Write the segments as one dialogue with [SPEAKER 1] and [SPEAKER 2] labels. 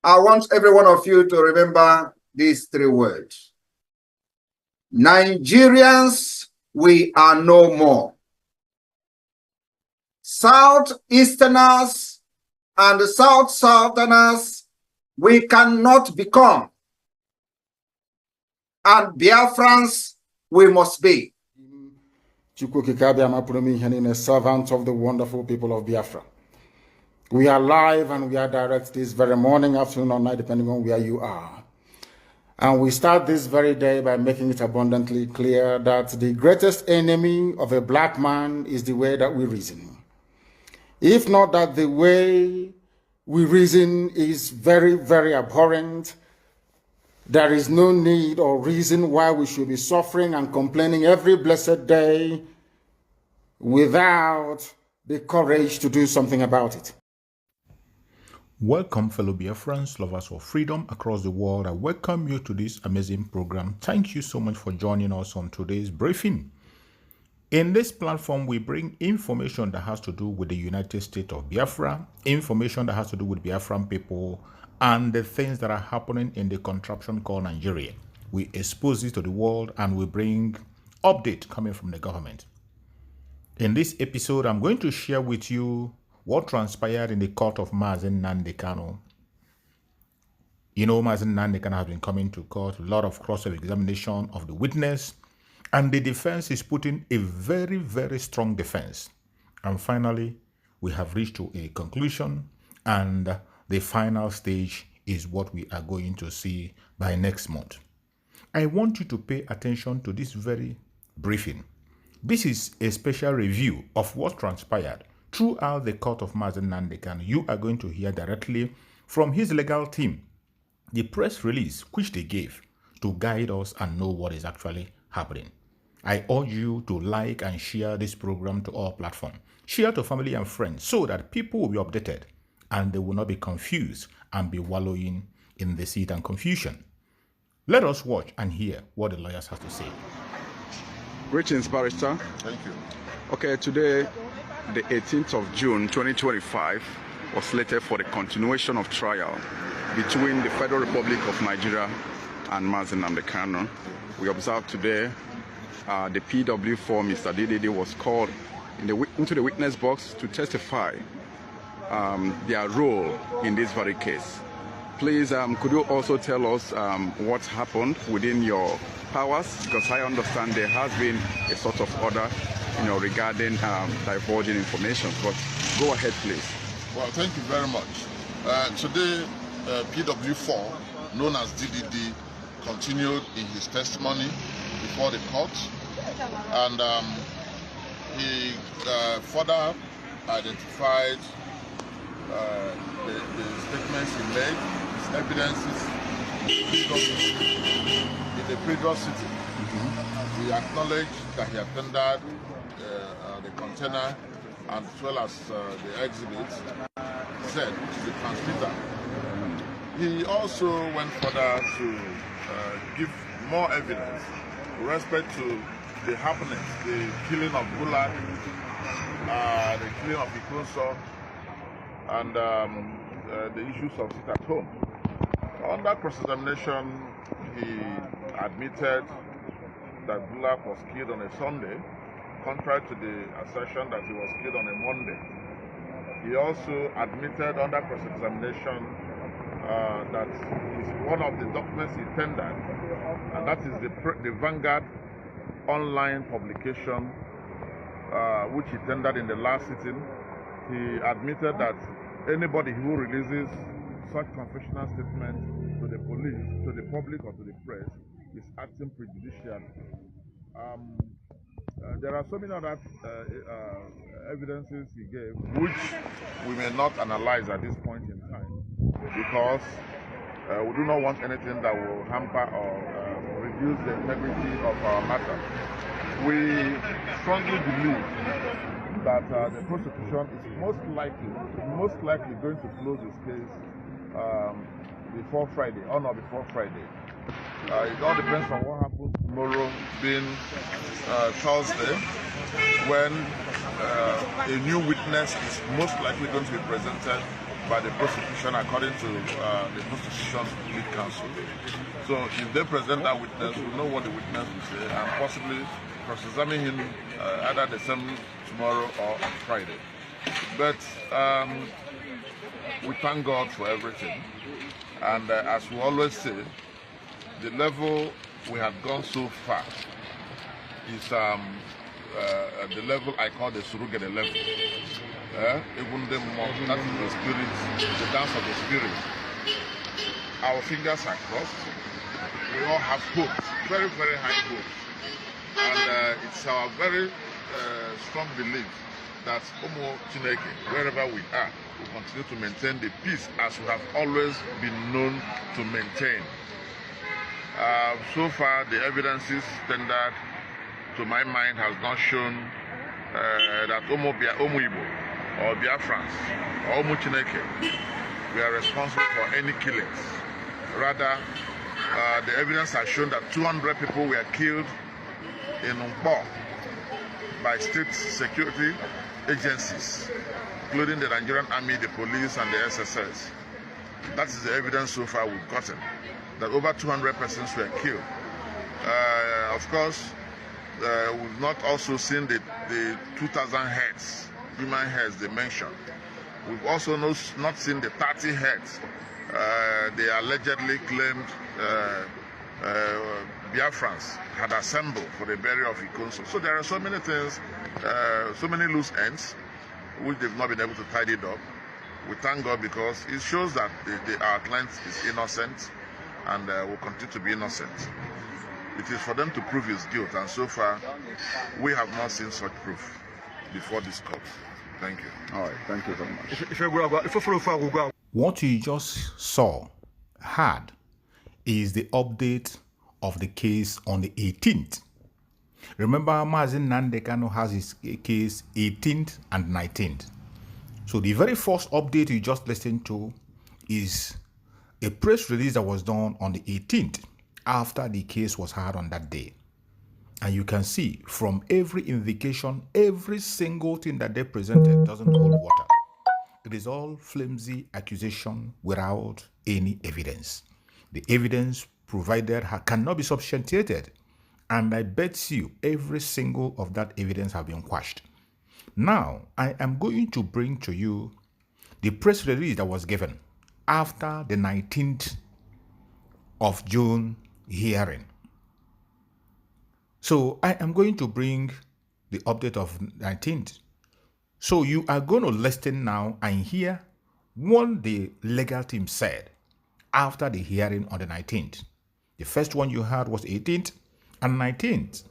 [SPEAKER 1] I want every one of you to remember these three words. Nigerians, we are no more. Southeasterners and Southerners, we cannot become. And Biafrans, we must be.
[SPEAKER 2] A servant of the wonderful people of Biafra. We are live and we are direct this very morning, afternoon, or night, depending on where you are. And we start this very day by making it abundantly clear that the greatest enemy of a black man is the way that we reason. If not that the way we reason is very, very abhorrent, there is no need or reason why we should be suffering and complaining every blessed day without the courage to do something about it.
[SPEAKER 3] Welcome, fellow Biafrans, lovers of freedom across the world. I welcome you to this amazing program. Thank you so much for joining us on today's briefing. In this platform, we bring information that has to do with the United States of Biafra, information that has to do with Biafran people, and the things that are happening in the contraption called Nigeria. We expose it to the world and we bring update coming from the government. In this episode, I'm going to share with you what transpired in the court of Mazi Nnamdi Kanu. You know, Mazi Nnamdi Kanu has been coming to court, a lot of cross-examination of the witness, and the defense is putting a very, very strong defense. And finally, we have reached to a conclusion, and the final stage is what we are going to see by next month. I want you to pay attention to this very briefing. This is a special review of what transpired throughout the court of Mazi Nnamdi Kanu. You are going to hear directly from his legal team the press release which they gave to guide us and know what is actually happening. I urge you to like and share this program to all platforms. Share to family and friends so that people will be updated and they will not be confused and be wallowing in deceit and confusion. Let us watch and hear what the lawyers have to say.
[SPEAKER 4] Greetings, Barrister.
[SPEAKER 5] Thank you.
[SPEAKER 4] Okay, today, the 18th of June 2025 was slated for the continuation of trial between the Federal Republic of Nigeria and Mazi Nnamdi Kanu. We observed today the PW4, Mr. Dede, was called into the witness box to testify their role in this very case. Please, could you also tell us what happened within your powers? Because I understand there has been a sort of order, regarding divulging information. But go ahead, please.
[SPEAKER 5] Well, thank you very much. Today, PW4, known as DDD, continued in his testimony before the court, and he further identified the statements he made, his evidences in the previous sitting. He acknowledged that he attended the container and as well as the exhibit Z, which is the transmitter. He also went further to give more evidence with respect to the happenings, the killing of Gulag, the killing of Ikonso, and the issues of sit at home. Under cross-examination, he admitted that Gulag was killed on a Sunday, contrary to the assertion that he was killed on a Monday. He also admitted under cross-examination that one of the documents he tendered, and that is the Vanguard online publication, which he tendered in the last sitting. He admitted that anybody who releases such confessional statements to the police, to the public, or to the press is acting prejudicially. There are so many other evidences he gave, which we may not analyze at this point in time, because we do not want anything that will hamper or reduce the integrity of our matter. We strongly believe that the prosecution is most likely going to close this case before Friday, on or before Friday. It all depends on what happens tomorrow, being Thursday, when a new witness is most likely going to be presented by the prosecution according to the prosecution's lead counsel. So if they present that witness, we'll know what the witness will say and possibly cross-examine him either the same tomorrow or on Friday. But we thank God for everything. And as we always say, the level we have gone so far is the level I call the surrogate level. Even the more, that is the spirit, the dance of the spirit. Our fingers are crossed. We all have hopes, very, very high hopes. And it's our very strong belief that Omo Chineke, wherever we are, will continue to maintain the peace as we have always been known to maintain. So far, the evidences standard, to my mind, has not shown that Omo Igbo or Biafrans or Omo Chineke we are responsible for any killings. Rather, the evidence has shown that 200 people were killed in Umpo by state security agencies, including the Nigerian Army, the police, and the SSS. That is the evidence so far we've gotten, that over 200 persons were killed. Of course, we've not also seen the 2,000 heads, human heads they mentioned. We've also not seen the 30 heads they allegedly claimed Biafrans had assembled for the burial of Ikonso. So there are so many things, so many loose ends, which they've not been able to tidy it up. We thank God because it shows that our client is innocent and will continue to be innocent. It is for them to prove his guilt, and so far, we have not seen such proof before this court. Thank you.
[SPEAKER 1] All right, thank you very much.
[SPEAKER 3] What you just heard, is the update of the case on the 18th. Remember, Mazi Nnamdi Kanu has his case 18th and 19th. So the very first update you just listened to is a press release that was done on the 18th after the case was heard on that day. And you can see from every indication, every single thing that they presented doesn't hold water. It is all flimsy accusation without any evidence. The evidence provided cannot be substantiated. And I bet you every single of that evidence have been quashed. Now, I am going to bring to you the press release that was given after the 19th of June hearing. So I am going to bring the update of 19th. So you are going to listen now and hear what the legal team said after the hearing on the 19th. The first one you heard was 18th and 19th,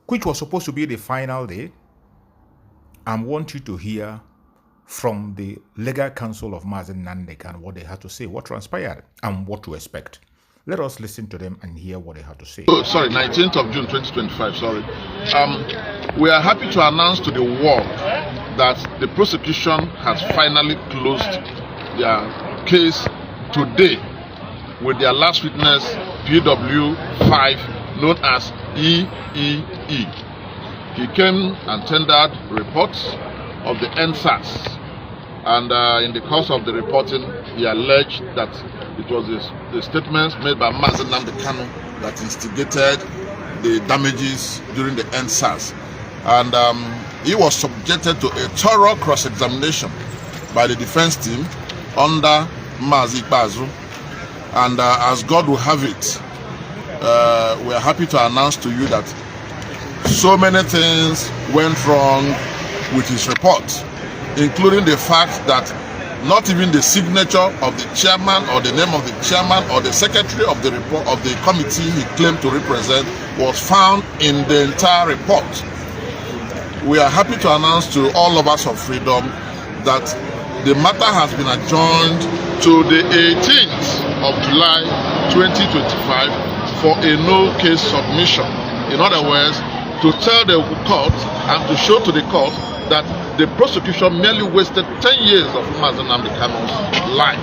[SPEAKER 3] which was supposed to be the final day. I want you to hear from the legal counsel of Mazi Nnamdi Kanu what they had to say, what transpired, and what to expect. Let us listen to them and hear what they had to say.
[SPEAKER 5] Oh, sorry, 19th of June 2025, sorry. We are happy to announce to the world that the prosecution has finally closed their case today with their last witness, PW5, known as EEE. He came and tendered reports of the NSAS, and in the course of the reporting, he alleged that it was the statements made by Mazi Nnamdi Kanu that instigated the damages during the NSAS. And he was subjected to a thorough cross-examination by the defense team under Mazi Bazu. And as God will have it, we are happy to announce to you that so many things went wrong with his report, including the fact that not even the signature of the chairman or the name of the chairman or the secretary of the report of the committee he claimed to represent was found in the entire report. We are happy to announce to all of us of freedom that the matter has been adjourned to the 18th of July 2025 for a no case submission. In other words, to tell the court and to show to the court that the prosecution merely wasted 10 years of Mazi Nnamdi Kanu's life.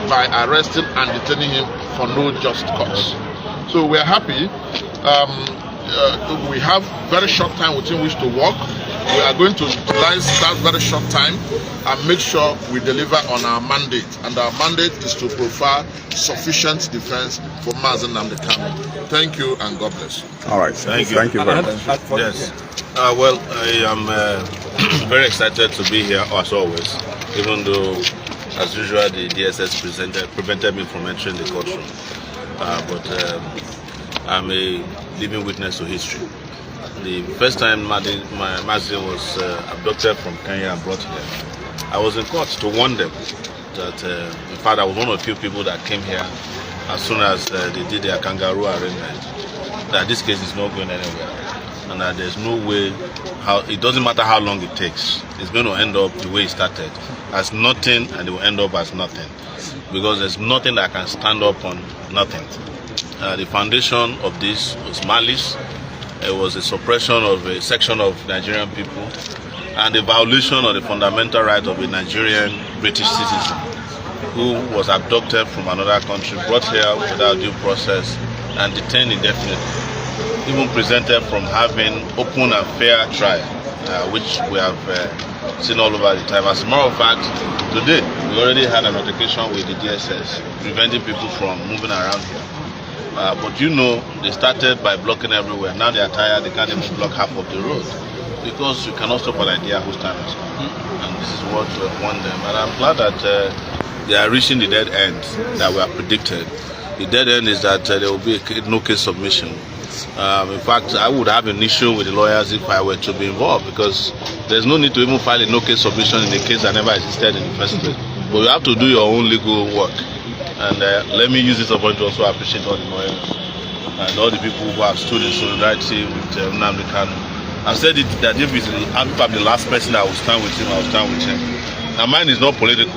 [SPEAKER 5] by arresting and detaining him for no just cause. So we are happy. We have very short time within which to work. We are going to utilize that very short time and make sure we deliver on our mandate. And our mandate is to provide sufficient defense for Mazi Nnamdi Kanu. Thank you and God bless you.
[SPEAKER 4] All right, thank you. Thank you very much.
[SPEAKER 6] Yes. Well, I am very excited to be here as always, even though, as usual, the DSS prevented me from entering the courtroom. But I'm a living witness to history. The first time Mazi was abducted from Kenya and brought here, I was in court to warn them that, in fact, I was one of the few people that came here as soon as they did their kangaroo arraignment, that this case is not going anywhere, and that there's no way, it doesn't matter how long it takes, it's going to end up the way it started, as nothing, and it will end up as nothing, because there's nothing that can stand up on nothing. The foundation of this was malice. It was a suppression of a section of Nigerian people and a violation of the fundamental right of a Nigerian British citizen who was abducted from another country, brought here without due process and detained indefinitely, even presented from having open and fair trial, which we have seen all over the time. As a matter of fact, today we already had an altercation with the DSS, preventing people from moving around here. But you know, they started by blocking everywhere. Now they are tired, they can't even block half of the road because you cannot stop an idea whose time has come. And this is what we want them. And I'm glad that they are reaching the dead end that we have predicted. The dead end is that there will be a no case submission. In fact, I would have an issue with the lawyers if I were to be involved, because there's no need to even file a no case submission in a case that never existed in the first place. But you have to do your own legal work. And let me use this opportunity to also appreciate all the lawyers and all the people who have stood in solidarity with Nnamdi Kanu. I've said it that if I'm the last person that will stand with him, I will stand with him. Now mine is not political.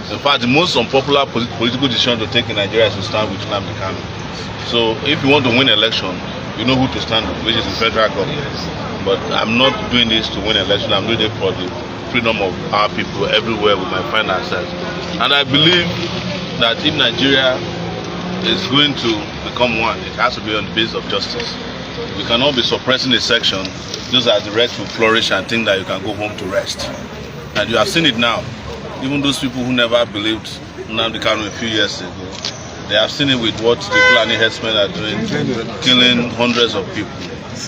[SPEAKER 6] In fact, the most unpopular political decision to take in Nigeria is to stand with Nnamdi Kanu. So if you want to win election, you know who to stand with, which is the federal government. But I'm not doing this to win election, I'm doing it for the freedom of our people everywhere we might find ourselves. And I believe that if Nigeria is going to become one, it has to be on the basis of justice. We cannot be suppressing a section just as the rest will flourish and think that you can go home to rest. And you have seen it now. Even those people who never believed Nnamdi Kanu a few years ago, they have seen it with what the Fulani herdsmen are doing, killing hundreds of people.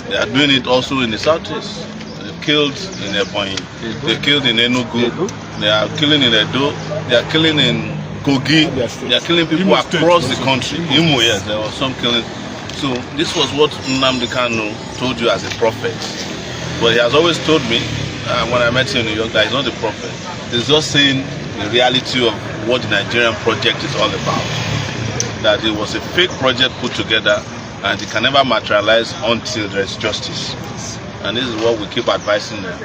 [SPEAKER 6] They are doing it also in the southeast. They've killed in Ebonyi, they killed in Enugu, they are killing in Edo, they are killing in Kogi, they are killing people across the country. Imo, yes, there was some killing. So this was what Nnamdi Kanu told you as a prophet. But he has always told me, when I met him in New York, that he's not a prophet. He's just saying the reality of what the Nigerian project is all about. That it was a fake project put together and it can never materialize until there is justice. And this is what we keep advising them.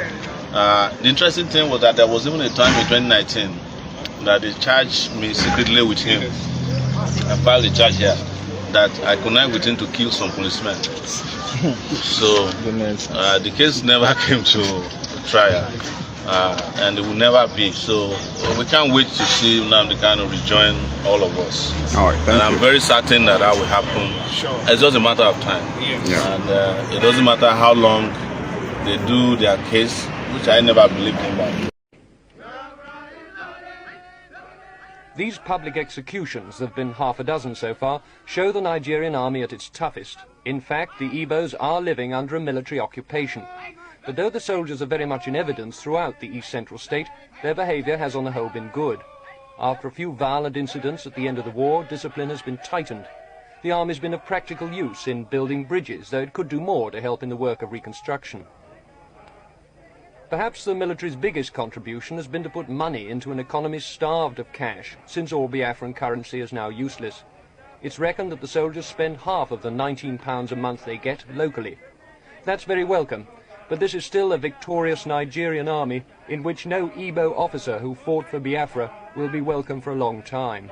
[SPEAKER 6] The interesting thing was that there was even a time in 2019 that they charged me secretly with him. I filed a charge here that I connived with him to kill some policemen. So the case never came to trial, and it will never be. So we can't wait to see Nnamdi Kanu rejoin all of us.
[SPEAKER 4] All right,
[SPEAKER 6] and I'm very certain that that will happen. It's just a matter of time.
[SPEAKER 4] Yeah.
[SPEAKER 6] And it doesn't matter how long they do their case, which I never believed in that.
[SPEAKER 7] These public executions, there have been half a dozen so far, show the Nigerian army at its toughest. In fact, the Igbos are living under a military occupation. But though the soldiers are very much in evidence throughout the East Central state, their behaviour has on the whole been good. After a few violent incidents at the end of the war, discipline has been tightened. The army's been of practical use in building bridges, though it could do more to help in the work of reconstruction. Perhaps the military's biggest contribution has been to put money into an economy starved of cash, since all Biafran currency is now useless. It's reckoned that the soldiers spend half of the £19 a month they get locally. That's very welcome, but this is still a victorious Nigerian army in which no Igbo officer who fought for Biafra will be welcome for a long time.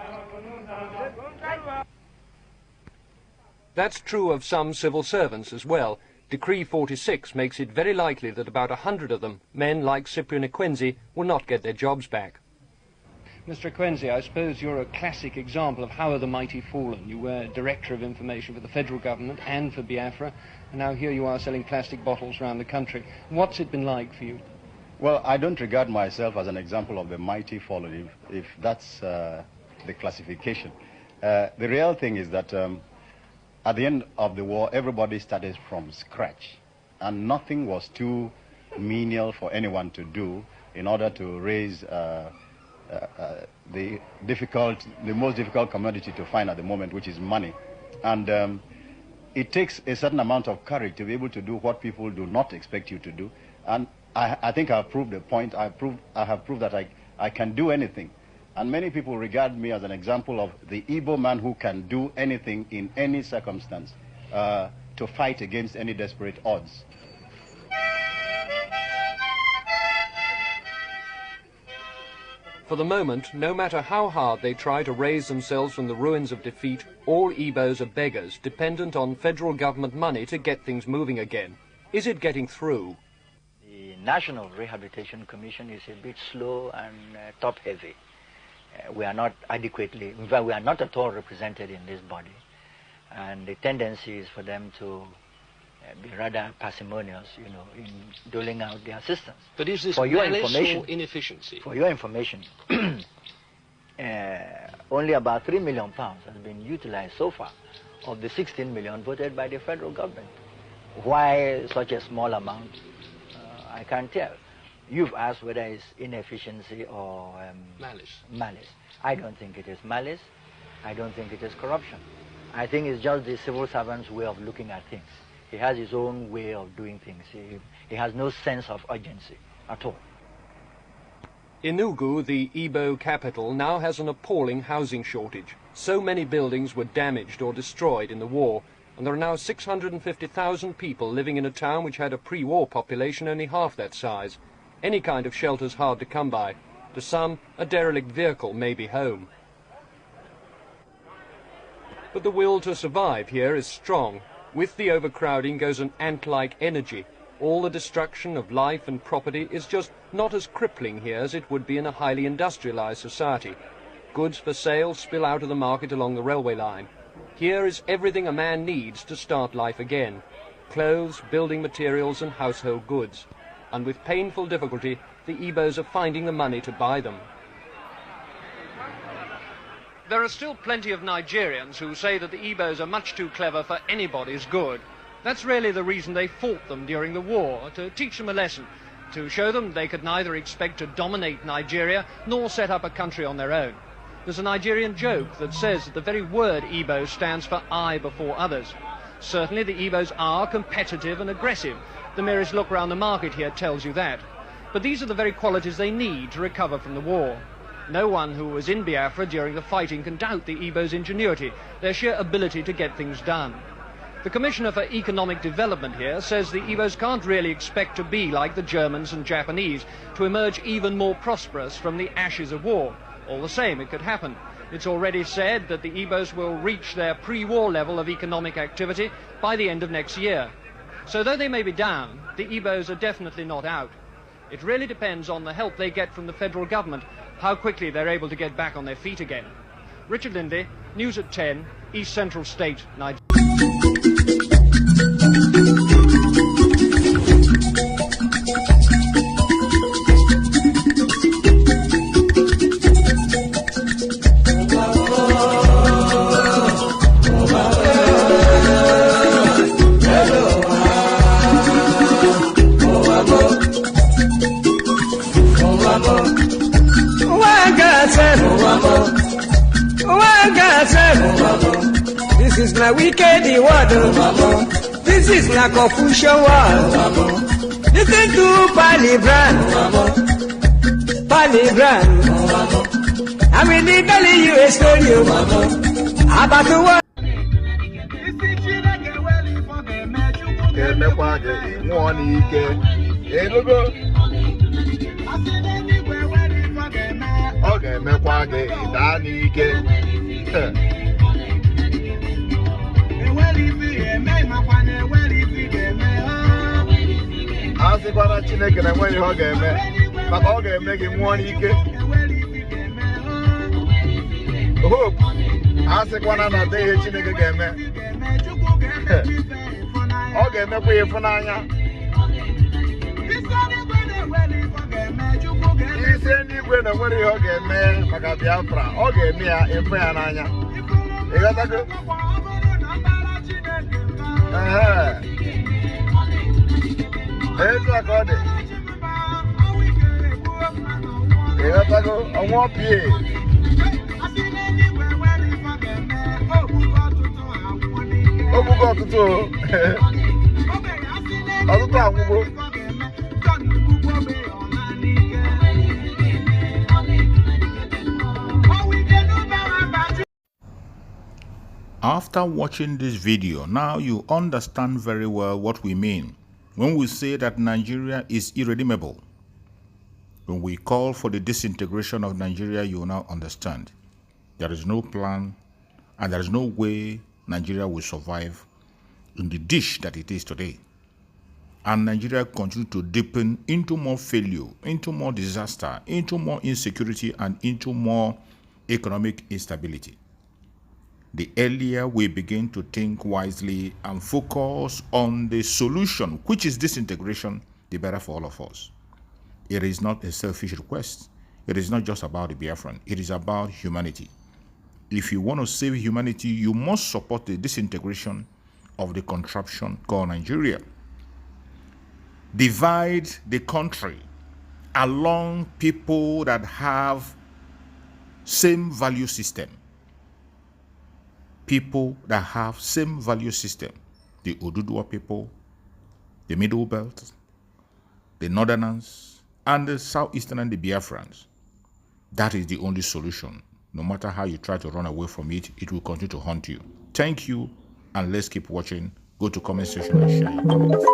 [SPEAKER 7] That's true of some civil servants as well. Decree 46 makes it very likely that about 100 of them, men like Cyprian Ekwenzi, will not get their jobs back. Mr. Kwenzi, I suppose you're a classic example of how are the mighty fallen. You were Director of Information for the federal government and for Biafra, and now here you are selling plastic bottles around the country. What's it been like for you?
[SPEAKER 8] Well, I don't regard myself as an example of the mighty fallen, if that's the classification. The real thing is that at the end of the war, everybody started from scratch, and nothing was too menial for anyone to do in order to raise the most difficult commodity to find at the moment, which is money. And it takes a certain amount of courage to be able to do what people do not expect you to do. And I think I've proved the point. I have proved that I can do anything. And many people regard me as an example of the Igbo man who can do anything in any circumstance to fight against any desperate odds.
[SPEAKER 7] For the moment, no matter how hard they try to raise themselves from the ruins of defeat, all Igbos are beggars, dependent on federal government money to get things moving again. Is it getting through?
[SPEAKER 9] The National Rehabilitation Commission is a bit slow and top-heavy. We are not adequately, in fact, we are not at all represented in this body. And the tendency is for them to be rather parsimonious, you know, in doling out the assistance.
[SPEAKER 7] But is this
[SPEAKER 9] malice
[SPEAKER 7] or inefficiency?
[SPEAKER 9] For your information, only about £3 million has been utilized so far of the 16 million voted by the federal government. Why such a small amount? I can't tell. You've asked whether it's inefficiency or malice. I don't think it is malice. I don't think it is corruption. I think it's just the civil servant's way of looking at things. He has his own way of doing things. He has no sense of urgency at all.
[SPEAKER 7] Enugu, the Igbo capital, now has an appalling housing shortage. So many buildings were damaged or destroyed in the war, and there are now 650,000 people living in a town which had a pre-war population only half that size. Any kind of shelter's hard to come by. To some, a derelict vehicle may be home. But the will to survive here is strong. With the overcrowding goes an ant-like energy. All the destruction of life and property is just not as crippling here as it would be in a highly industrialized society. Goods for sale spill out of the market along the railway line. Here is everything a man needs to start life again. Clothes, building materials and household goods. And with painful difficulty, the Igbos are finding the money to buy them. There are still plenty of Nigerians who say that the Igbos are much too clever for anybody's good. That's really the reason they fought them during the war, to teach them a lesson, to show them they could neither expect to dominate Nigeria nor set up a country on their own. There's a Nigerian joke that says that the very word Igbo stands for I before others. Certainly the Igbos are competitive and aggressive. The merest look around the market here tells you that. But these are the very qualities they need to recover from the war. No one who was in Biafra during the fighting can doubt the Igbos' ingenuity, their sheer ability to get things done. The Commissioner for Economic Development here says the Igbos can't really expect to be like the Germans and Japanese, to emerge even more prosperous from the ashes of war. All the same, it could happen. It's already said that the Igbos will reach their pre-war level of economic activity by the end of next year. So though they may be down, the Igbos are definitely not out. It really depends on the help they get from the federal government, how quickly they're able to get back on their feet again. Richard Lindley, News at 10, East Central State, Nigeria.
[SPEAKER 10] This is my wicked word. This is my Confucian word. Listen to Palibrand. I'm really telling you a story about the world.
[SPEAKER 1] Chineke na enweghị ọ ga-eme maka ọ ga-eme gị nwụọ n'ike. Hope. Ask one another day, Chineke game. Okay, me pay for nanya. He said, "You go to where you get me, Maka Biafra. Okay, me a pay nanya." You got to go. It's a good. You got to go. I want pay.
[SPEAKER 3] After watching this video, now you understand very well what we mean when we say that Nigeria is irredeemable. When we call for the disintegration of Nigeria, you will now understand. There is no plan and there is no way Nigeria will survive in the dish that it is today. And Nigeria continue to deepen into more failure, into more disaster, into more insecurity, and into more economic instability. The earlier we begin to think wisely and focus on the solution, which is disintegration, the better for all of us. It is not a selfish request. It is not just about the Biafran. It is about humanity. If you want to save humanity, you must support the disintegration of the contraption called Nigeria. Divide the country along people that have same value system. People that have same value system. The Oduduwa people, the Middle Belt, the Northerners, and the Southeastern and the Biafrans. That is the only solution. No matter how you try to run away from it, it will continue to haunt you. Thank you, and let's keep watching. Go to comment section and share your comments.